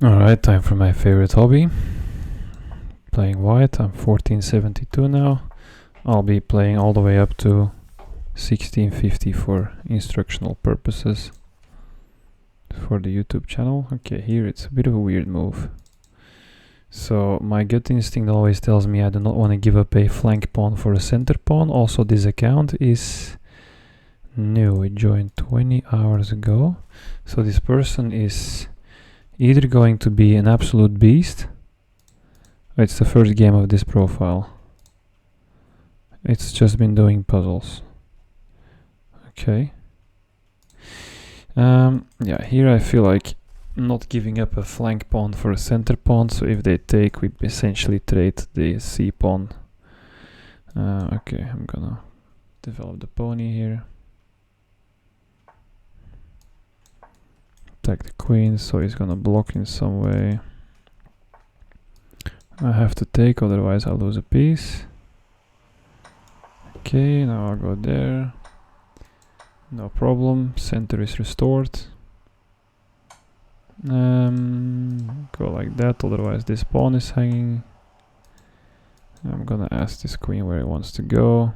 Alright, time for my favorite hobby. Playing white. I'm 1472 now. I'll be playing all the way up to 1650 for instructional purposes for the YouTube channel. Okay, here it's a bit of a weird move. So my gut instinct always tells me I do not want to give up a flank pawn for a center pawn. Also, this account is new. It joined 20 hours ago. So this person is either going to be an absolute beast. It's the first game of this profile. It's just been doing puzzles. Okay. Yeah, here I feel like not giving up a flank pawn for a center pawn, so if they take, we essentially trade the c pawn. Okay, I'm gonna develop the pony here. Attack the queen, so he's gonna block in some way. I have to take, otherwise I'll lose a piece. Okay, now I'll go there. No problem, center is restored. Go like that, otherwise this pawn is hanging. I'm gonna ask this queen where it wants to go.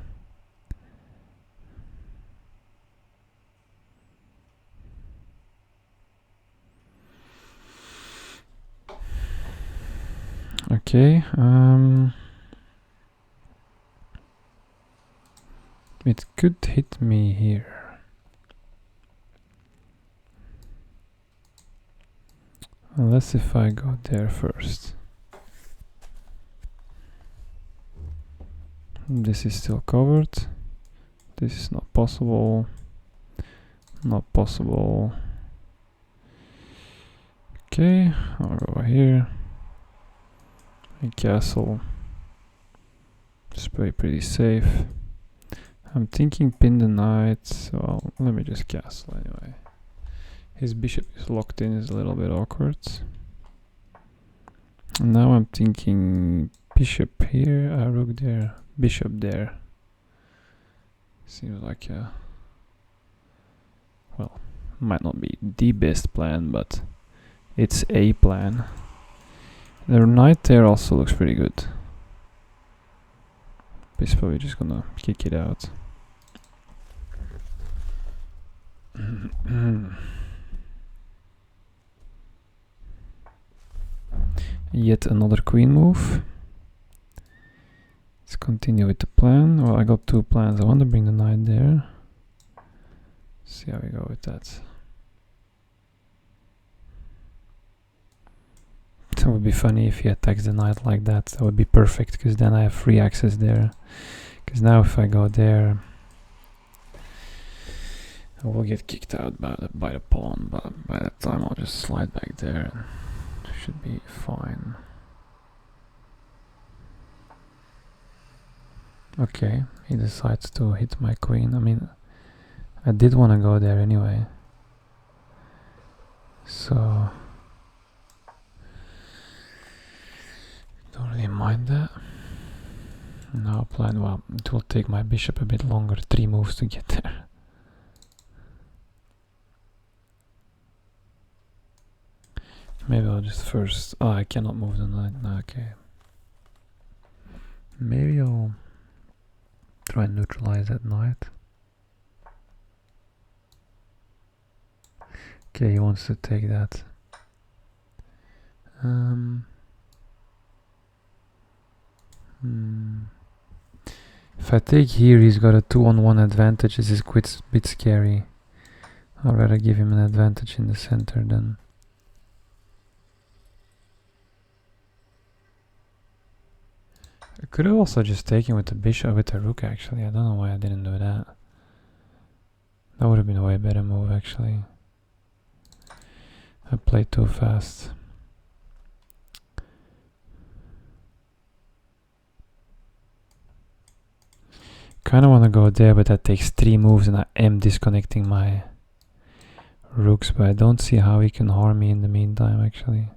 Okay, it could hit me here. Unless if I go there first. This is still covered. This is not possible. Not possible. Okay, I'll go here. A castle. It's pretty safe. I'm thinking pin the knight, so let me just castle anyway. His bishop is locked in, is a little bit awkward. And now I'm thinking bishop here, rook there, bishop there. Seems like a, well, might not be the best plan, but it's a plan. The knight there also looks pretty good. He's probably just gonna kick it out. Yet another queen move. Let's continue with the plan. Well, I got two plans. I want to bring the knight there. See how we go with that. That would be funny if he attacks the knight like that. That would be perfect, because then I have free access there. Because now if I go there, I will get kicked out by the pawn, but by that time I'll just slide back there and should be fine. Okay, he decides to hit my queen. I mean, I did want to go there anyway. So don't really mind that. Now plan, well, it will take my bishop a bit longer, 3 moves to get there. Maybe I'll just first, oh, I cannot move the knight, no, okay. Maybe I'll try and neutralize that knight. Okay, he wants to take that. If I take here, he's got a 2-on-1 advantage. This is quite a bit scary. I'd rather give him an advantage in the center than... I could have also just taken with the bishop, with the rook actually. I don't know why I didn't do that. That would have been a way better move actually. I played too fast. Kind of want to go there, but that takes 3 moves and I am disconnecting my rooks, but I don't see how he can harm me in the meantime actually.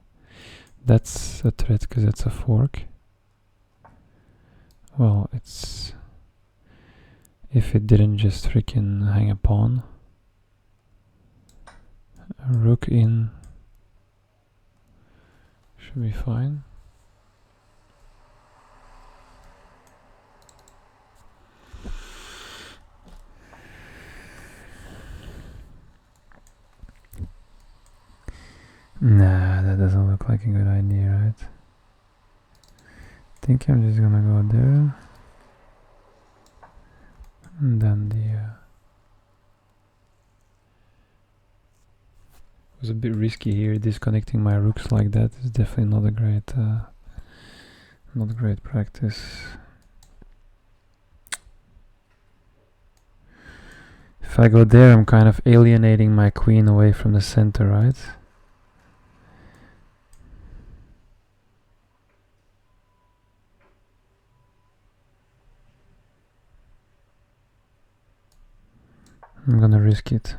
That's a threat because it's a fork. Well, it's... if it didn't just freaking hang a pawn. A rook in. Should be fine. Nah, that doesn't look like a good idea, right? I think I'm just gonna go there. And then it was a bit risky here. Disconnecting my rooks like that is definitely not a great practice. If I go there, I'm kind of alienating my queen away from the center, right? I'm gonna risk it.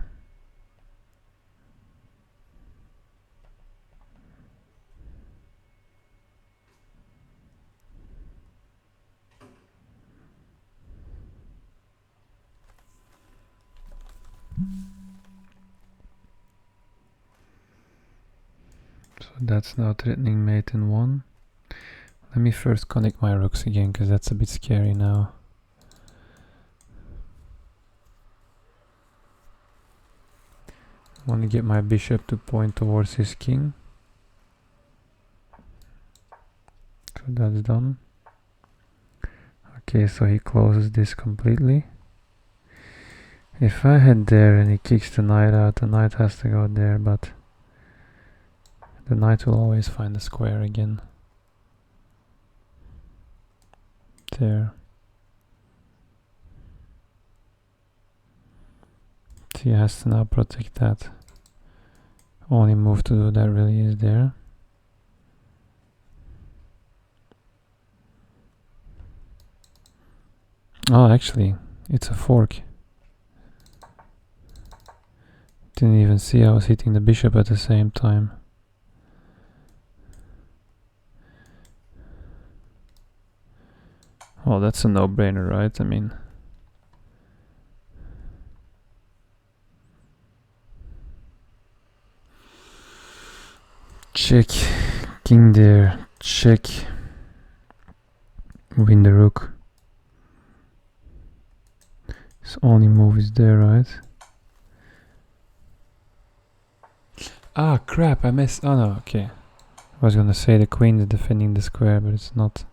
So that's now threatening mate in 1. Let me first connect my rooks again, because that's a bit scary now. I want to get my bishop to point towards his king. So that's done. Okay, so he closes this completely. If I head there and he kicks the knight out, the knight has to go there, but the knight will always find the square again. There. He has to now protect that. Only move to do that really is there. Oh, actually, it's a fork. Didn't even see I was hitting the bishop at the same time. Oh, that's a no-brainer, right? I mean... check, king there, check, win the rook. His only move is there, right? Ah, crap, I missed. Oh no, okay. I was gonna say the queen is defending the square, but it's not.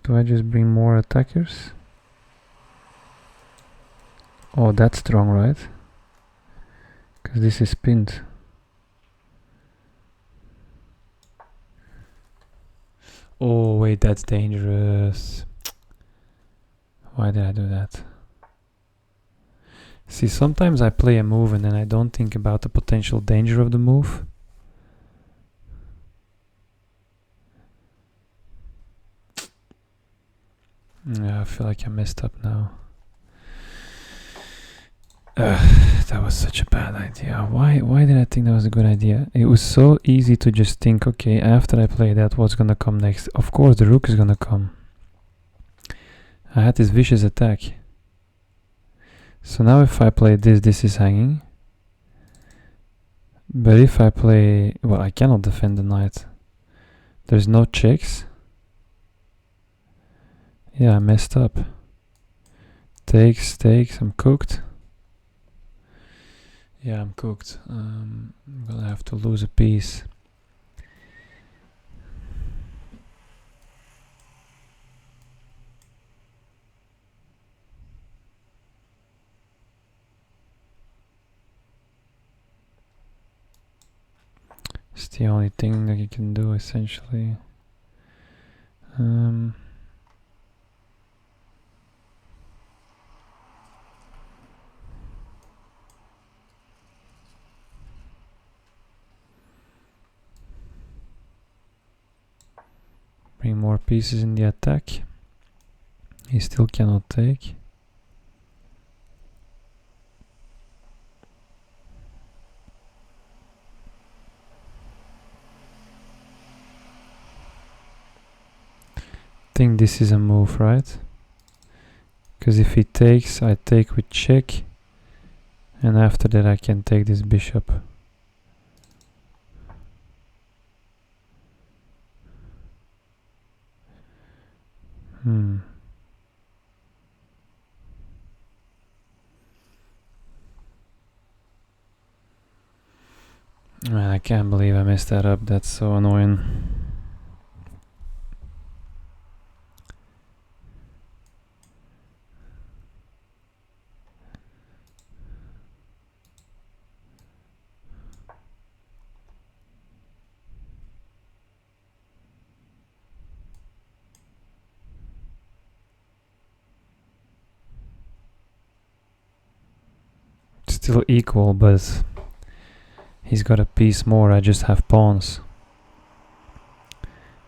Do I just bring more attackers? Oh, that's strong, right? Because this is pinned. Oh, wait, that's dangerous. Why did I do that? See, sometimes I play a move and then I don't think about the potential danger of the move. Yeah, I feel like I messed up now. That was such a bad idea. Why did I think that was a good idea? It was so easy to just think, okay, after I play that, what's gonna come next? Of course, the rook is gonna come. I had this vicious attack. So now if I play this, this is hanging. But if I play... well, I cannot defend the knight. There's no checks. Yeah, I messed up. Takes, I'm cooked. Yeah, I'm cooked. I'm gonna have to lose a piece. It's the only thing that you can do, essentially. Bring more pieces in the attack. He still cannot take. I think this is a move, right? Because if he takes, I take with check, and after that I can take this bishop. Man, I can't believe I messed that up. That's so annoying. Still equal, but he's got a piece more. I just have pawns.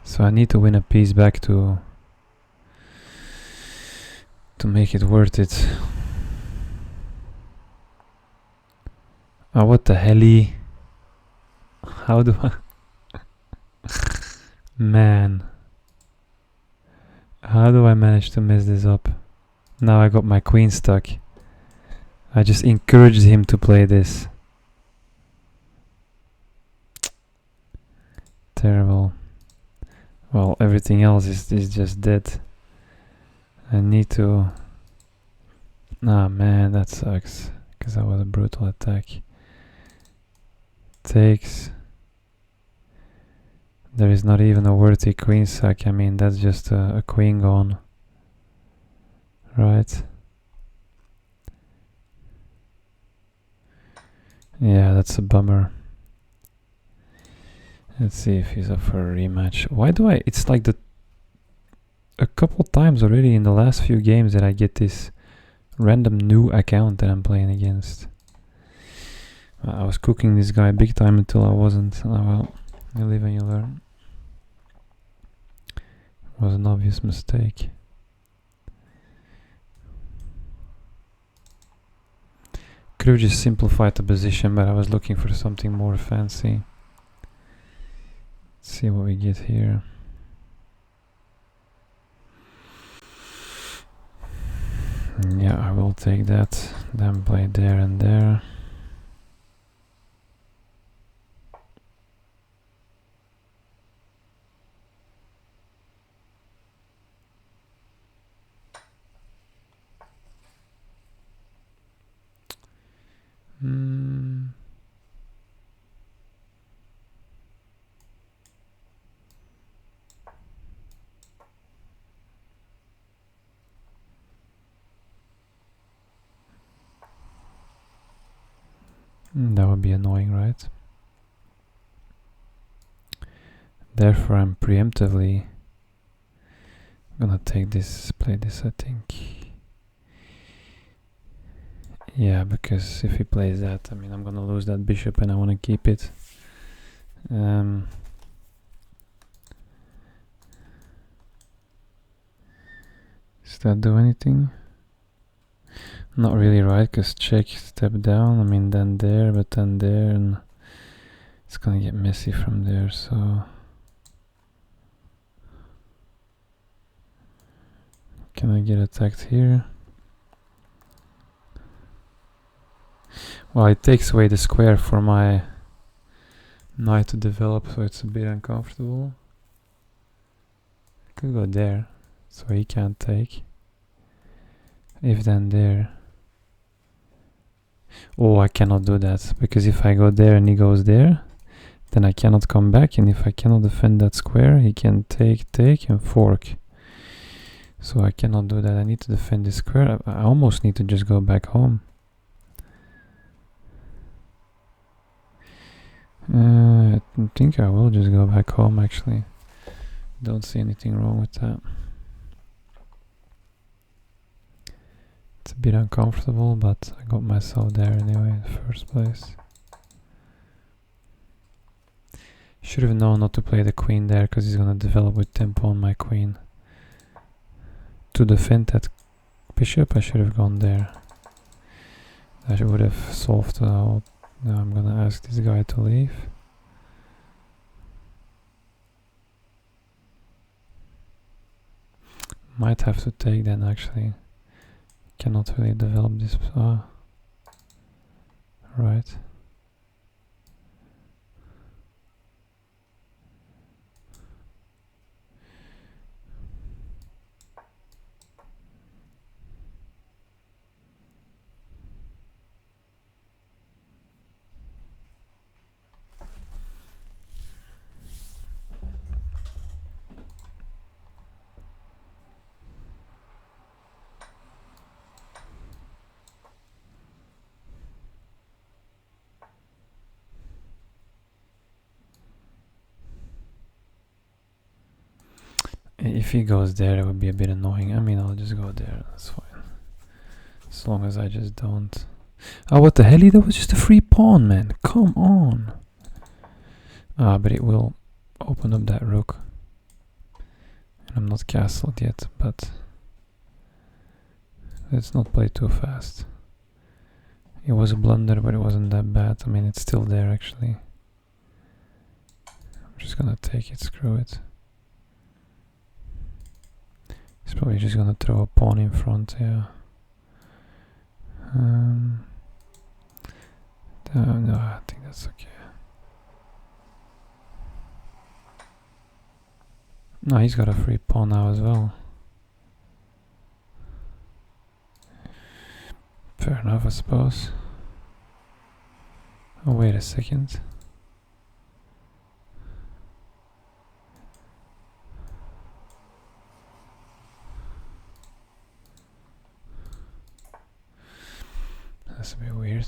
So I need to win a piece back to make it worth it. Oh, what the helly? How do I... Man. How do I manage to mess this up? Now I got my queen stuck. I just encouraged him to play this. Terrible. Well, everything else is just dead. I need to... Ah, man, that sucks. Because that was a brutal attack. Takes. There is not even a worthy queen sack. I mean, that's just a queen gone. Right? Yeah, that's a bummer. Let's see if he's up for a rematch. Why do I... It's like a couple times already in the last few games that I get this random new account that I'm playing against. I was cooking this guy big time until I wasn't. Oh well, you live and you learn. It was an obvious mistake. Could have just simplified the position, but I was looking for something more fancy. Let's see what we get here. Yeah, I will take that. Then play there and there. That would be annoying, right? Therefore, I'm preemptively gonna take this, play this, I think. Yeah, because if he plays that, I mean, I'm gonna lose that bishop and I want to keep it. Does that do anything? Not really, right? Because check, step down, I mean, then there, but then there, and it's gonna get messy from there, so... Can I get attacked here? Well, it takes away the square for my knight to develop, so it's a bit uncomfortable. I could go there, so he can't take. If then there... Oh, I cannot do that, because if I go there and he goes there, then I cannot come back, and if I cannot defend that square, he can take, and fork. So I cannot do that. I need to defend this square. I almost need to just go back home. I think I will just go back home, actually. Don't see anything wrong with that. It's a bit uncomfortable, but I got myself there anyway in the first place. Should have known not to play the queen there, because he's gonna develop with tempo on my queen. To defend that bishop, I should have gone there. That would have solved the whole... Now I'm gonna ask this guy to leave. Might have to take then, actually. cannot really develop this. Right. If he goes there, it would be a bit annoying. I mean, I'll just go there. That's fine. As long as I just don't. Oh, what the hell? That was just a free pawn, man. Come on. But it will open up that rook. And I'm not castled yet, but let's not play too fast. It was a blunder, but it wasn't that bad. I mean, it's still there, actually. I'm just gonna take it. Screw it. He's probably just gonna throw a pawn in front, yeah. No, I think that's okay. No, he's got a free pawn now as well. Fair enough, I suppose. Oh, wait a second. That's a bit weird.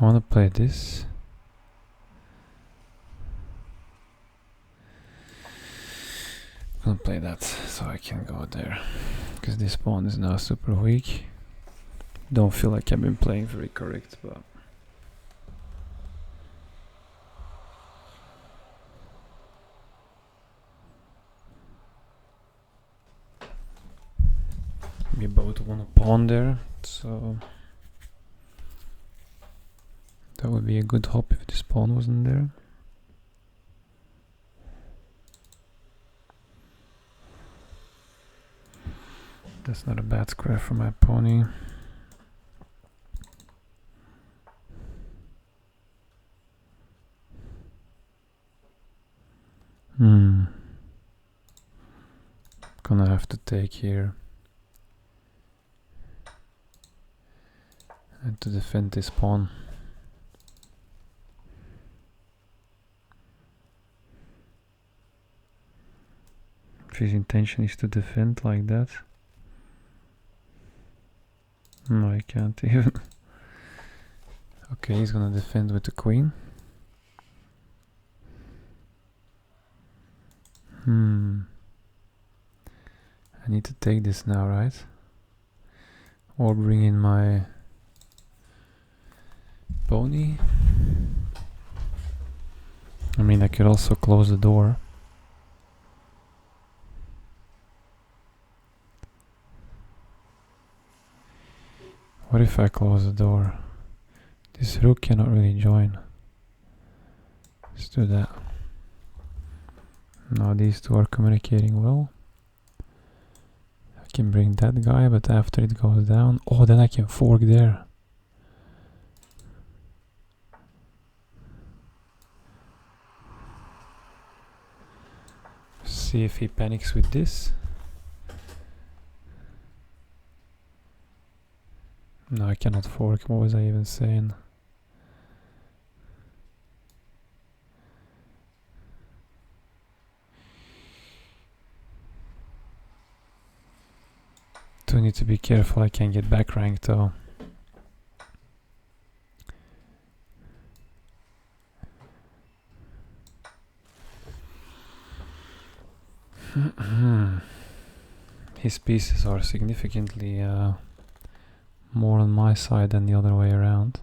I want to play this. I'm gonna play that so I can go there, because this pawn is now super weak. Don't feel like I've been playing very correct, but we both want a pawn there, so that would be a good hop if this pawn wasn't there. That's not a bad square for my pony. Gonna have to take here and to defend this pawn. If his intention is to defend like that. No, I can't even. Okay, he's gonna defend with the queen. I need to take this now, right? Or bring in my pony. I mean, I could also close the door. What if I close the door? This rook cannot really join. Let's do that. Now these two are communicating well. I can bring that guy, but after it goes down, oh, then I can fork there. See if he panics with this. No, I cannot fork. What was I even saying? Do need to be careful. I can get back ranked though. His pieces are significantly more on my side than the other way around.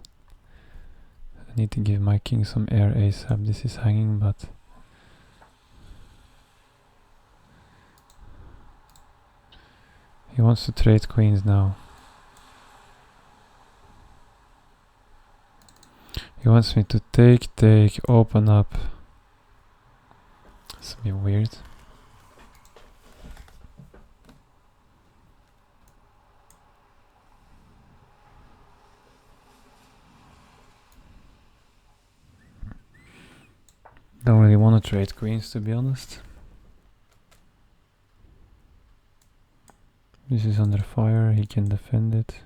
I need to give my king some air ASAP. This is hanging, but he wants to trade queens now. He wants me to take, open up. It's a bit weird. Don't really want to trade queens, to be honest. This is under fire, he can defend it.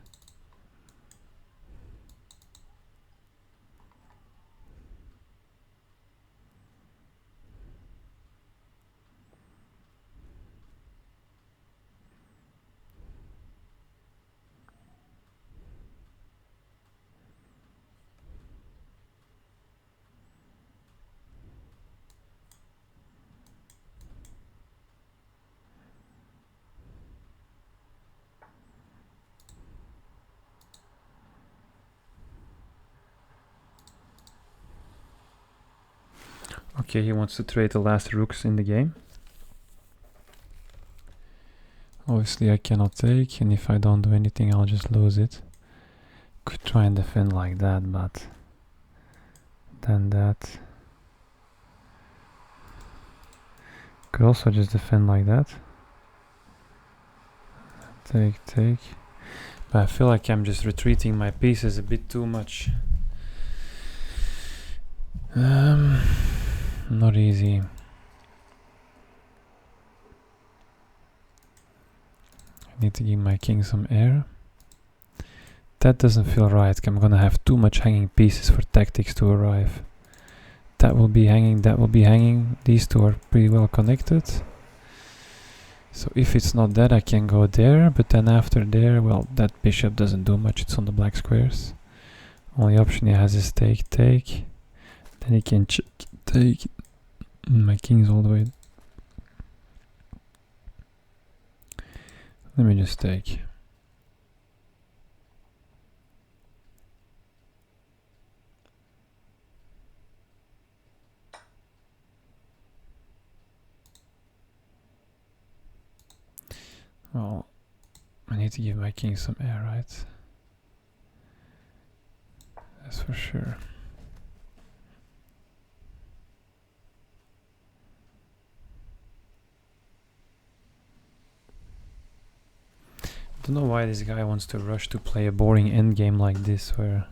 Okay, he wants to trade the last rooks in the game. Obviously I cannot take, and if I don't do anything I'll just lose it. Could try and defend like that, but then that. Could also just defend like that. Take. But I feel like I'm just retreating my pieces a bit too much. Not easy. I need to give my king some air. That doesn't feel right. I'm gonna have too much hanging pieces for tactics to arrive. That will be hanging, that will be hanging. These two are pretty well connected. So if it's not that, I can go there, but then after there, well, that bishop doesn't do much, it's on the black squares. Only option he has is take. Then he can take. My king's all the way. Let me just take. Well, I need to give my king some air, right? That's for sure. I don't know why this guy wants to rush to play a boring endgame like this, where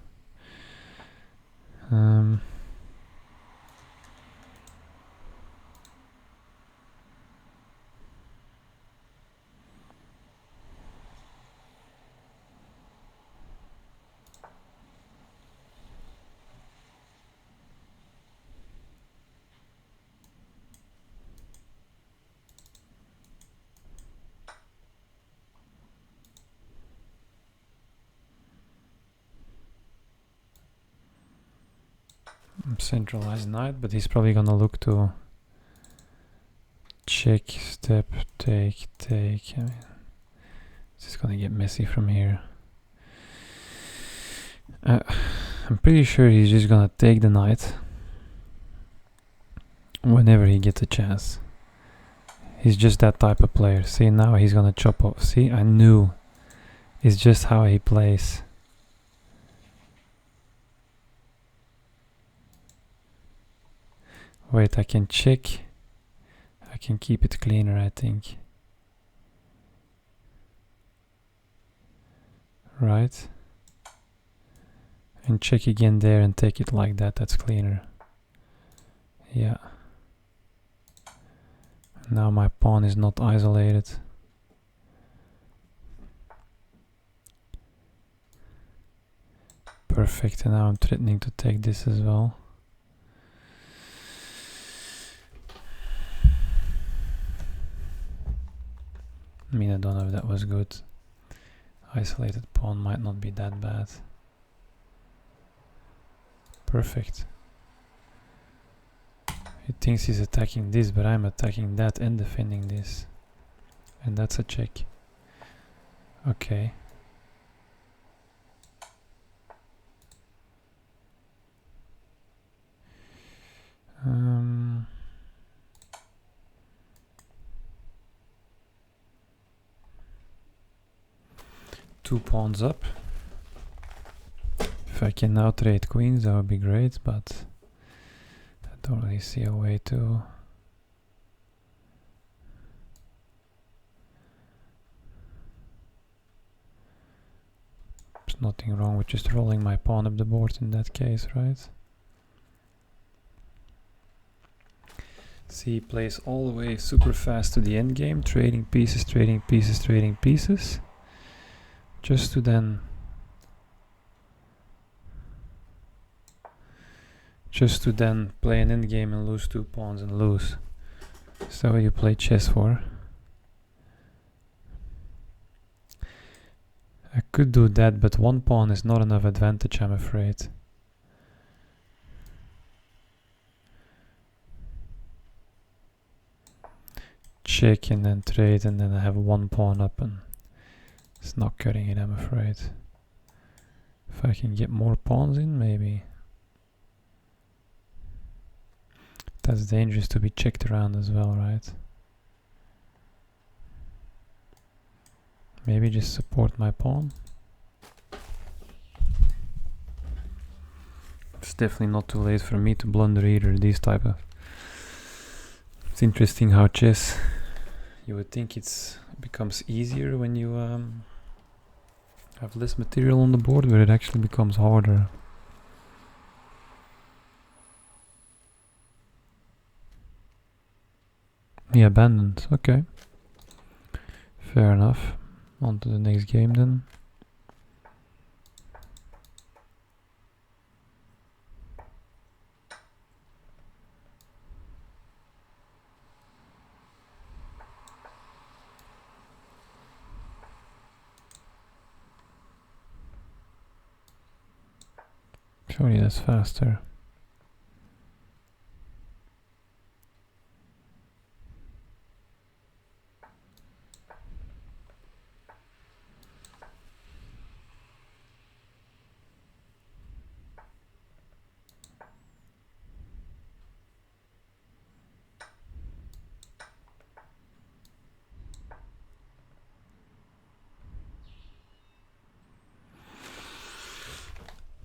centralized knight, but he's probably gonna look to check, step, take. I mean, it's just gonna get messy from here. I'm pretty sure he's just gonna take the knight whenever he gets a chance. He's just that type of player. See, now he's gonna chop off. See, I knew. It's just how he plays. Wait, I can check. I can keep it cleaner, I think. Right. And check again there and take it like that. That's cleaner. Yeah. Now my pawn is not isolated. Perfect. And now I'm threatening to take this as well. I mean, I don't know if that was good. Isolated pawn might not be that bad. Perfect. He thinks he's attacking this, but I'm attacking that and defending this. And that's a check. Okay. Two pawns up. If I can now trade queens, that would be great, but I don't really see a way to. There's nothing wrong with just rolling my pawn up the board in that case, right? See, he plays all the way super fast to the end game, trading pieces, trading pieces, trading pieces, just to then play an end game and lose 2 pawns and lose. Is that what you play chess for? I could do that, but 1 pawn is not enough advantage, I'm afraid. Check and then trade, and then I have 1 pawn up, and it's not cutting it, I'm afraid. If I can get more pawns in, maybe. That's dangerous to be checked around as well, right? Maybe just support my pawn. It's definitely not too late for me to blunder either, these type of... It's interesting how chess... You would think it becomes easier when you have less material on the board, but it actually becomes harder. He abandoned, okay. Fair enough. On to the next game then. Surely that's faster.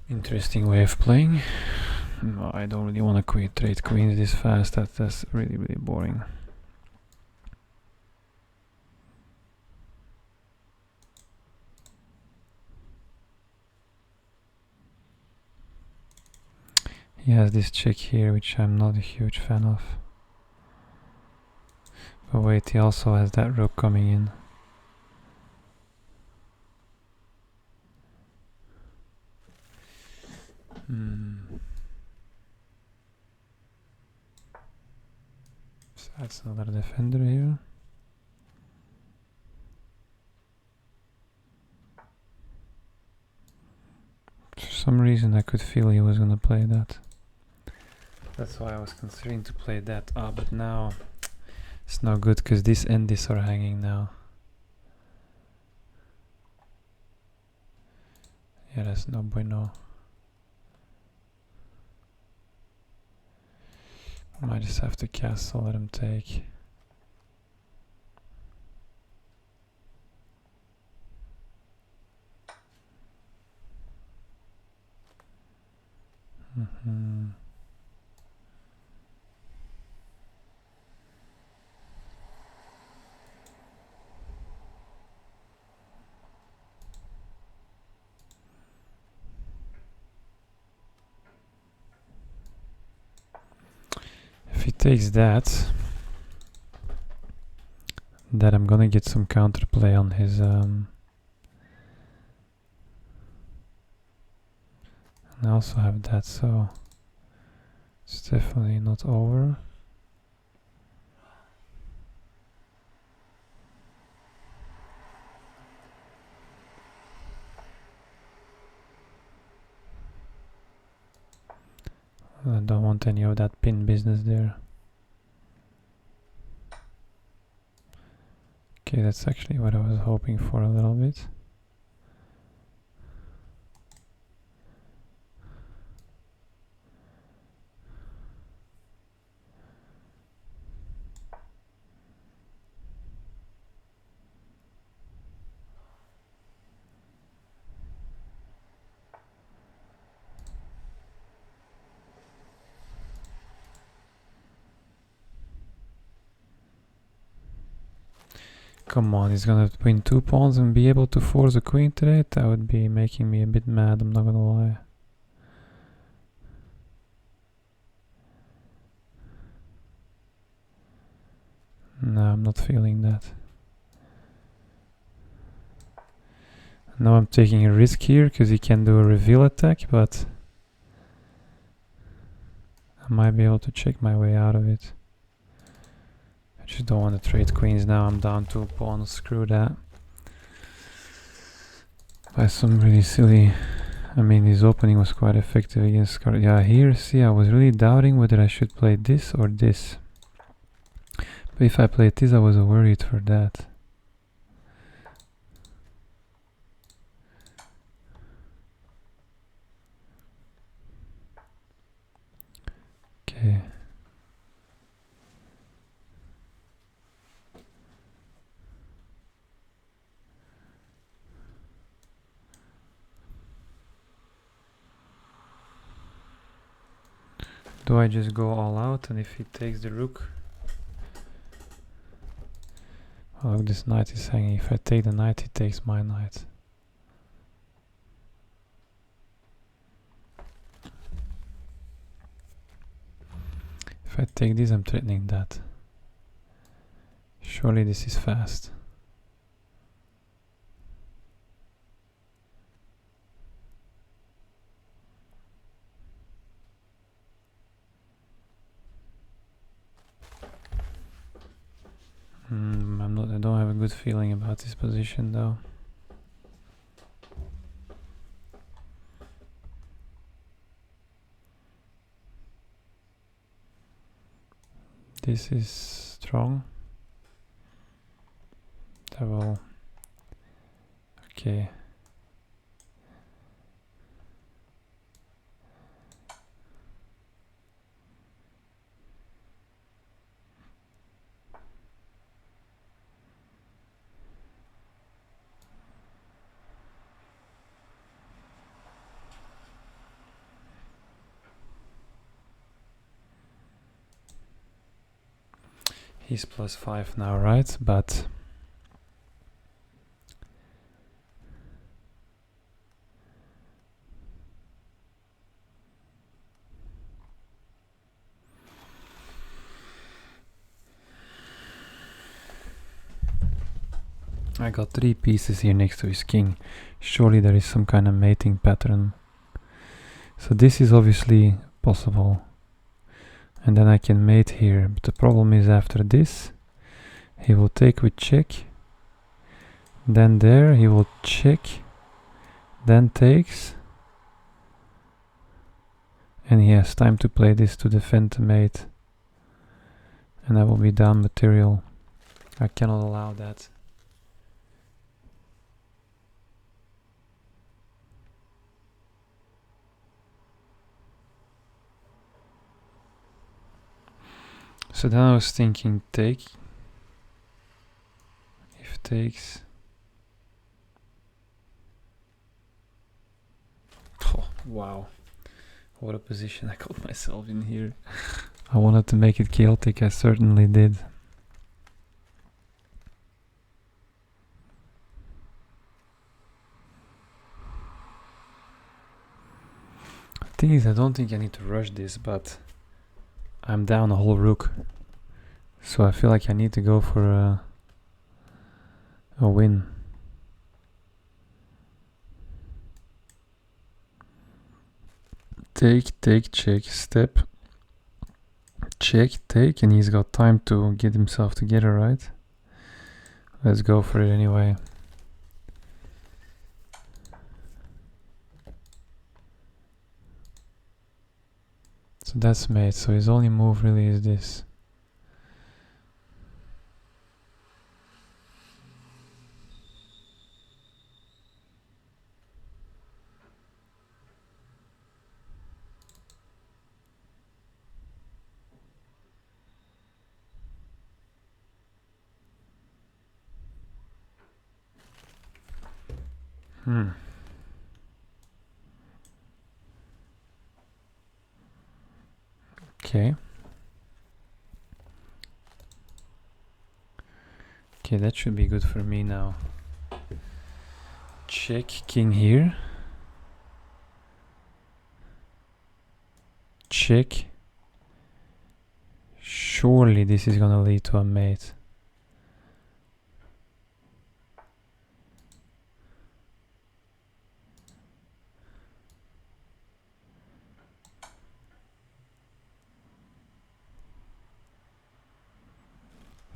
Interesting way of playing. No, I don't really want to trade queens this fast. That's really, really boring. He has this check here, which I'm not a huge fan of. But wait, he also has that rook coming in. So that's another defender here. For some reason I could feel he was gonna play that. That's why I was considering to play that. But now it's not good because this and this are hanging now. Yeah, that's no bueno. I might just have to castle, let him take. If he takes that, then I'm gonna get some counterplay on his and I also have that, so it's definitely not over. I don't want any of that pin business there. Okay, that's actually what I was hoping for a little bit. Come on, he's gonna win 2 pawns and be able to force a queen trade? That would be making me a bit mad, I'm not gonna lie. No, I'm not feeling that. Now I'm taking a risk here because he can do a reveal attack, but I might be able to check my way out of it. I just don't want to trade queens now. I'm down 2 pawns. Screw that. By some really silly... I mean, his opening was quite effective against yeah, here, see, I was really doubting whether I should play this or this. But if I played this, I was worried for that. Okay. Do I just go all out, and if he takes the rook? Oh, look, this knight is hanging. If I take the knight, he takes my knight. If I take this, I'm threatening that. Surely this is fast. I don't have a good feeling about this position though. This is strong. That will... Okay. He's +5 now, right? But I got 3 pieces here next to his king. Surely there is some kind of mating pattern. So this is obviously possible. And then I can mate here. But the problem is after this, he will take with check. Then there, he will check. Then takes. And he has time to play this to defend the mate. And I will be down material. I cannot allow that. So then I was thinking take. If takes. Oh, wow. What a position I got myself in here. I wanted to make it chaotic, I certainly did. The thing is, I don't think I need to rush this, but I'm down a whole rook. So I feel like I need to go for a win. Take, take, check, step. Check, take, and he's got time to get himself together, right? Let's go for it anyway. So that's mate, so his only move really is this. Okay. Okay, that should be good for me now. Check king here. Check. Surely this is gonna lead to a mate.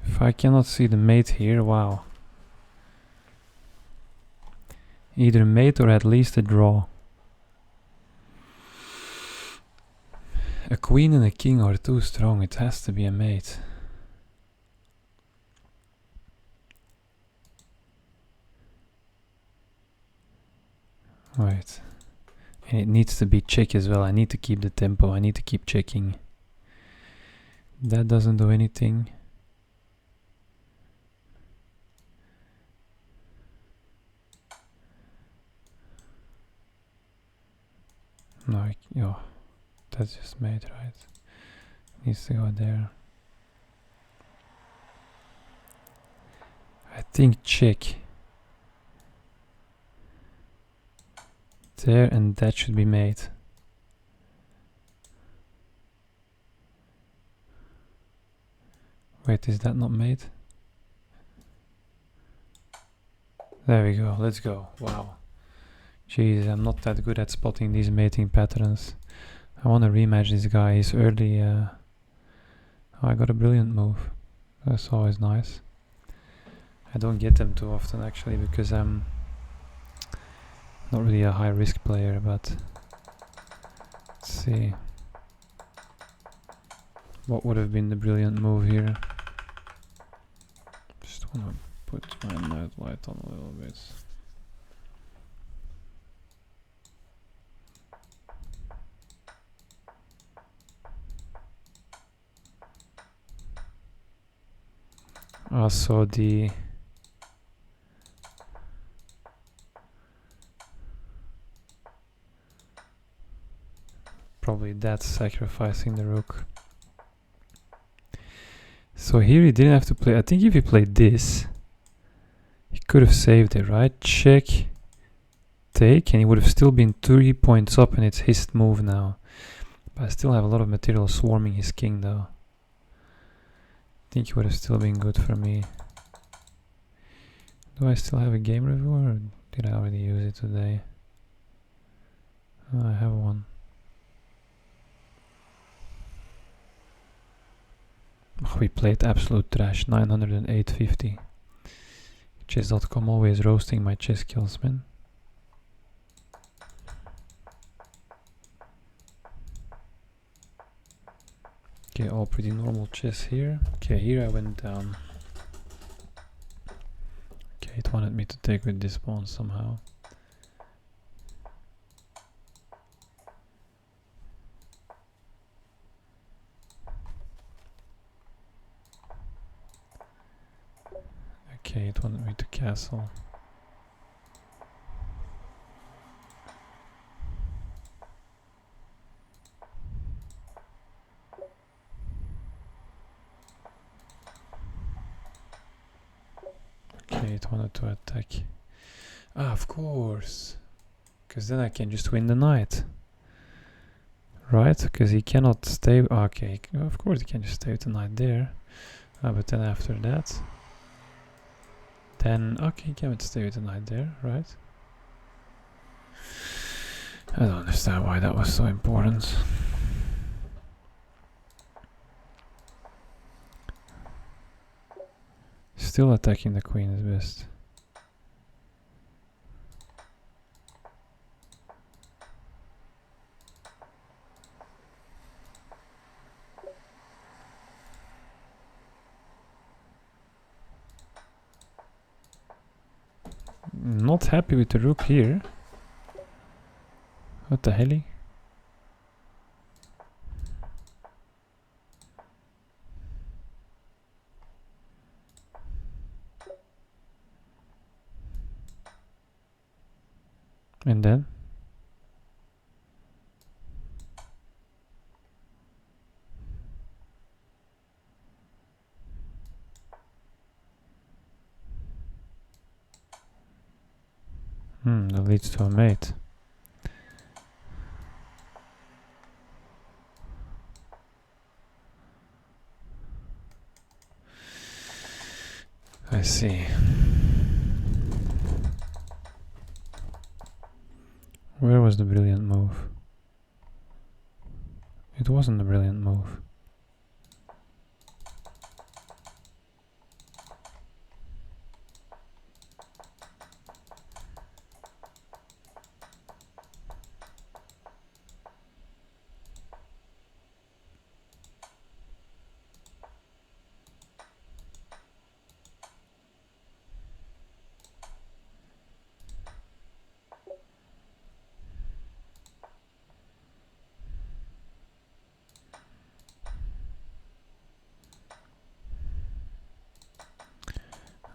If I cannot see the mate here, wow. Either mate or at least a draw. A queen and a king are too strong, it has to be a mate. Right. And it needs to be check as well. I need to keep the tempo, I need to keep checking. That doesn't do anything. No, oh, that's just mate, right? Needs to go there. I think check. There, and that should be made. Wait, is that not made? There we go, let's go. Wow. Jeez, I'm not that good at spotting these mating patterns. I want to rematch this guy. He's early. Oh, I got a brilliant move. That's always nice. I don't get them too often actually because I'm not really a high risk player, but let's see. What would have been the brilliant move here? Just want to put my night light on a little bit. So the probably that's sacrificing the rook. So here he didn't have to play. I think if he played this, he could have saved it, right? Check, take, and he would have still been 3 points up, and it's his move now. But I still have a lot of material swarming his king, though. I think it would have still been good for me. Do I still have a game review, or did I already use it today? Oh, I have one. Oh, we played absolute trash, 908.50. Chess.com always roasting my chess skills, man. Okay, all pretty normal chess here. Okay, here I went down. Okay, it wanted me to take with this pawn somehow. Okay, it wanted me to castle. Okay, it wanted to attack. Ah, of course. Because then I can just win the knight. Right? Because he cannot stay. Okay, of course he can just stay with the knight there. But then after that. Then, okay, he can't stay with the knight there, right? I don't understand why that was so important. Still attacking the queen is best. Not happy with the rook here. What the hell? And then? That leads to a mate. I see. Where was the brilliant move? It wasn't a brilliant move.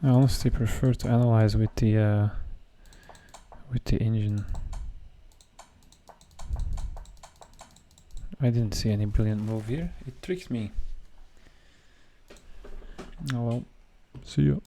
I honestly prefer to analyze with the engine. I didn't see any brilliant move here. It tricked me. Oh well. See you.